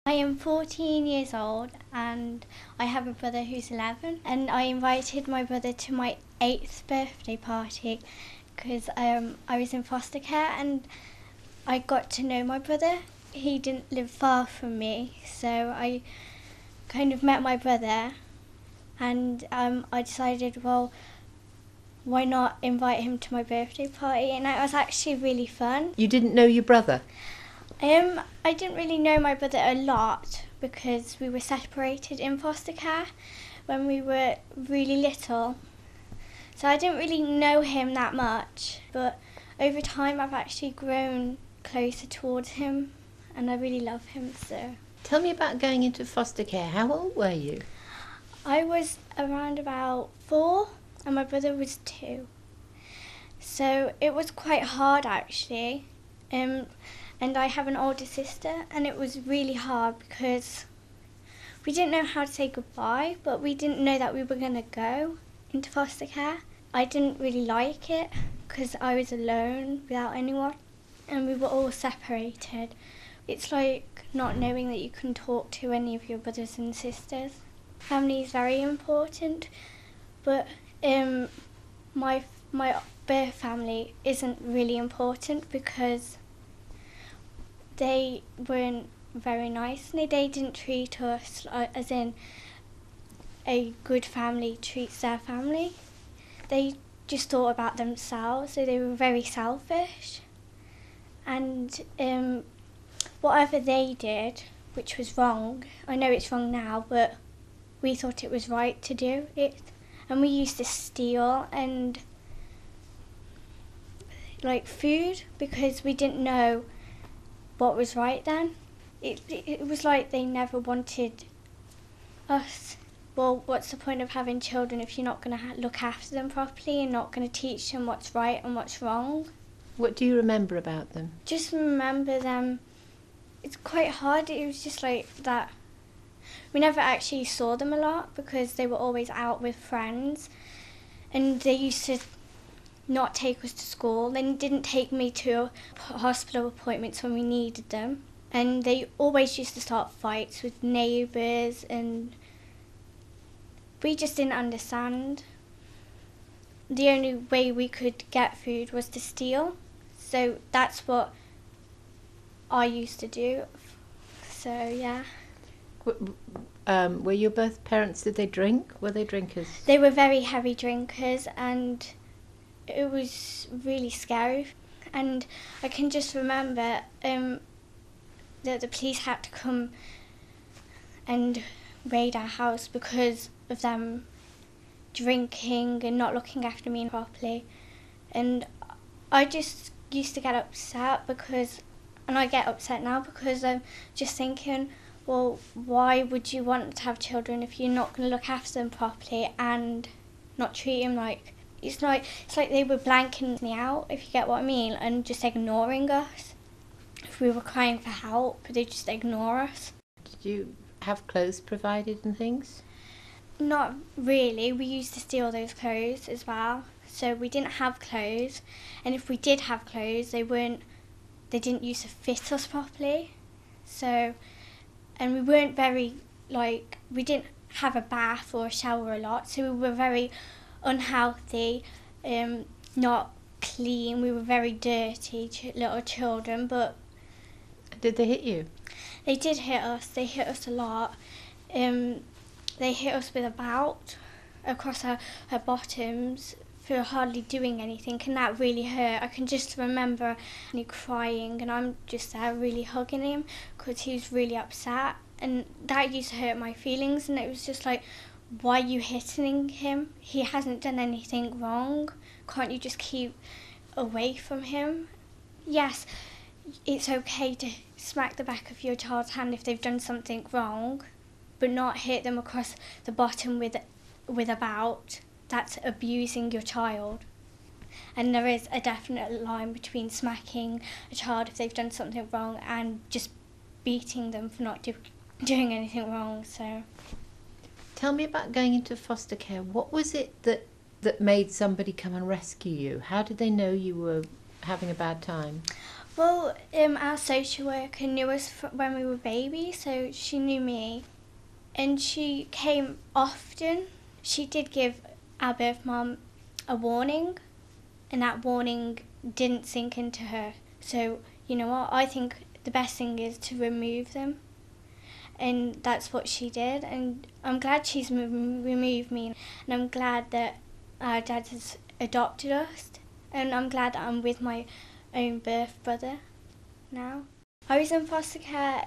I am 14 years old and I have a brother who's 11, and I invited my brother to my 8th birthday party because I was in foster care and I got to know my brother. He didn't live far from me, so I kind of met my brother and I decided, well, why not invite him to my birthday party? And it was actually really fun. You didn't know your brother? I didn't really know my brother a lot because we were separated in foster care when we were really little. So I didn't really know him that much, but over time I've actually grown closer towards him and I really love him. So Tell me about going into foster care. How old were you? I was around about 4 and my brother was 2. So it was quite hard actually. And I have an older sister, and it was really hard because we didn't know how to say goodbye, but we didn't know that we were going to go into foster care. I didn't really like it because I was alone without anyone and we were all separated. It's like not knowing that you can talk to any of your brothers and sisters. Family is very important, but my birth family isn't really important because they weren't very nice and they didn't treat us as in a good family treats their family. They just thought about themselves, so they were very selfish. And whatever they did, which was wrong, I know it's wrong now, but we thought it was right to do it. And we used to steal and like food because we didn't know what was right then. It was like they never wanted us. Well, what's the point of having children if you're not going to look after them properly and not going to teach them what's right and what's wrong? What do you remember about them? Just remember them. It's quite hard. It was just like that. We never actually saw them a lot because they were always out with friends and they used to not take us to school. They didn't take me to hospital appointments when we needed them. And they always used to start fights with neighbours and we just didn't understand. The only way we could get food was to steal. So that's what I used to do. So yeah. Were your both parents, did they drink? Were they drinkers? They were very heavy drinkers and it was really scary. And I can just remember that the police had to come and raid our house because of them drinking and not looking after me properly. And I just used to get upset because, and I get upset now because I'm just thinking, well, why would you want to have children if you're not going to look after them properly and not treat them like... It's like they were blanking me out, if you get what I mean, and just ignoring us. If we were crying for help, they'd just ignore us. Did you have clothes provided and things? Not really. We used to steal those clothes as well. So we didn't have clothes, and if we did have clothes, they didn't used to fit us properly. So, and we weren't very, we didn't have a bath or a shower a lot, so we were very unhealthy, not clean. We were very dirty little children, but... Did they hit you? They did hit us. They hit us a lot. They hit us with a belt across our bottoms for hardly doing anything, and that really hurt. I can just remember me crying, and I'm just there really hugging him because he was really upset, and that used to hurt my feelings, and it was just like, why are you hitting him? He hasn't done anything wrong. Can't you just keep away from him? Yes, it's okay to smack the back of your child's hand if they've done something wrong, but not hit them across the bottom with a belt. That's abusing your child. And there is a definite line between smacking a child if they've done something wrong and just beating them for not doing anything wrong. So... Tell me about going into foster care. What was it that made somebody come and rescue you? How did they know you were having a bad time? Well, our social worker knew us when we were babies, so she knew me. And she came often. She did give our birth mum a warning, and that warning didn't sink into her. So, you know what, I think the best thing is to remove them. And that's what she did, and I'm glad she's removed me, and I'm glad that our dad has adopted us, and I'm glad that I'm with my own birth brother now. I was in foster care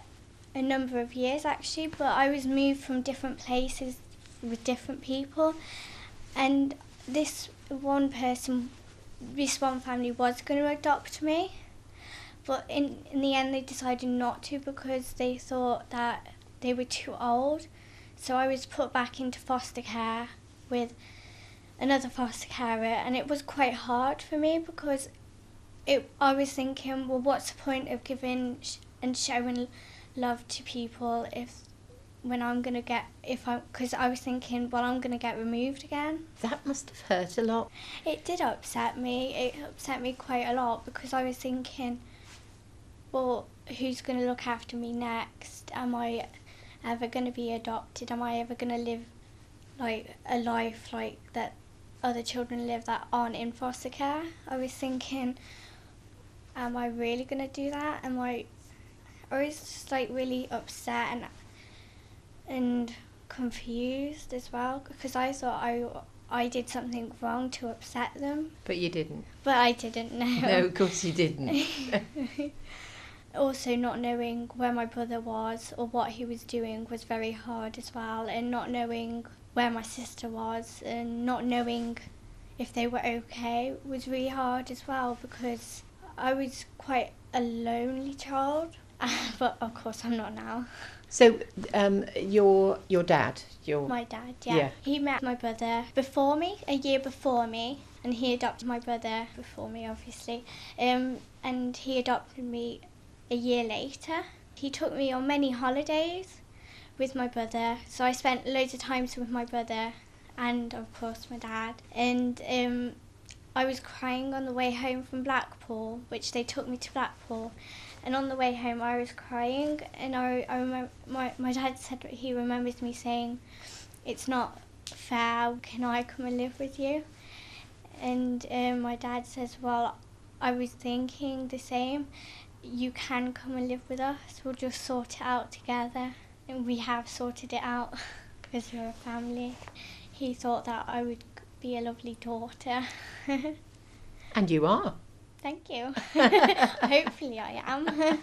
a number of years actually, but I was moved from different places with different people, and this one family was going to adopt me, but in the end they decided not to because they thought that they were too old. So I was put back into foster care with another foster carer, and it was quite hard for me because I was thinking, well, what's the point of giving and showing love to people because I was thinking, well, I'm going to get removed again. That must have hurt a lot. It did upset me. It upset me quite a lot because I was thinking, well, who's going to look after me next? Am I ever going to be adopted? Am I ever going to live like a life like that other children live that aren't in foster care? I was thinking, am I really going to do that? I was just like really upset and confused as well because I thought I did something wrong to upset them. But you didn't. But I didn't know. No, of course you didn't. Also, not knowing where my brother was or what he was doing was very hard as well, and not knowing where my sister was and not knowing if they were okay was really hard as well because I was quite a lonely child, but of course I'm not now. So, your dad, My dad, yeah. He met my brother before me, a year before me, and he adopted my brother before me, obviously. And he adopted me a year later. He took me on many holidays with my brother, so I spent loads of times with my brother and, of course, my dad. And I was crying on the way home from Blackpool, which they took me to Blackpool. And on the way home, I was crying, and I remember my dad said he remembers me saying, "It's not fair. Can I come and live with you?" And my dad says, "Well, I was thinking the same. You can come and live with us. We'll just sort it out together." And we have sorted it out because we're a family. He thought that I would be a lovely daughter. And you are. Thank you. Hopefully I am.